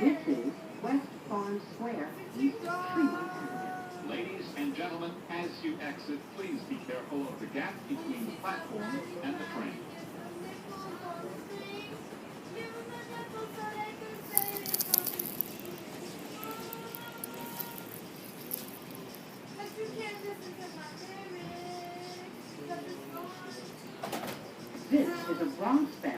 This is West Farm Square, East Tremont Avenue. Ladies and gentlemen, as you exit, please be careful of the gap between the platform and the train. This is a Bronx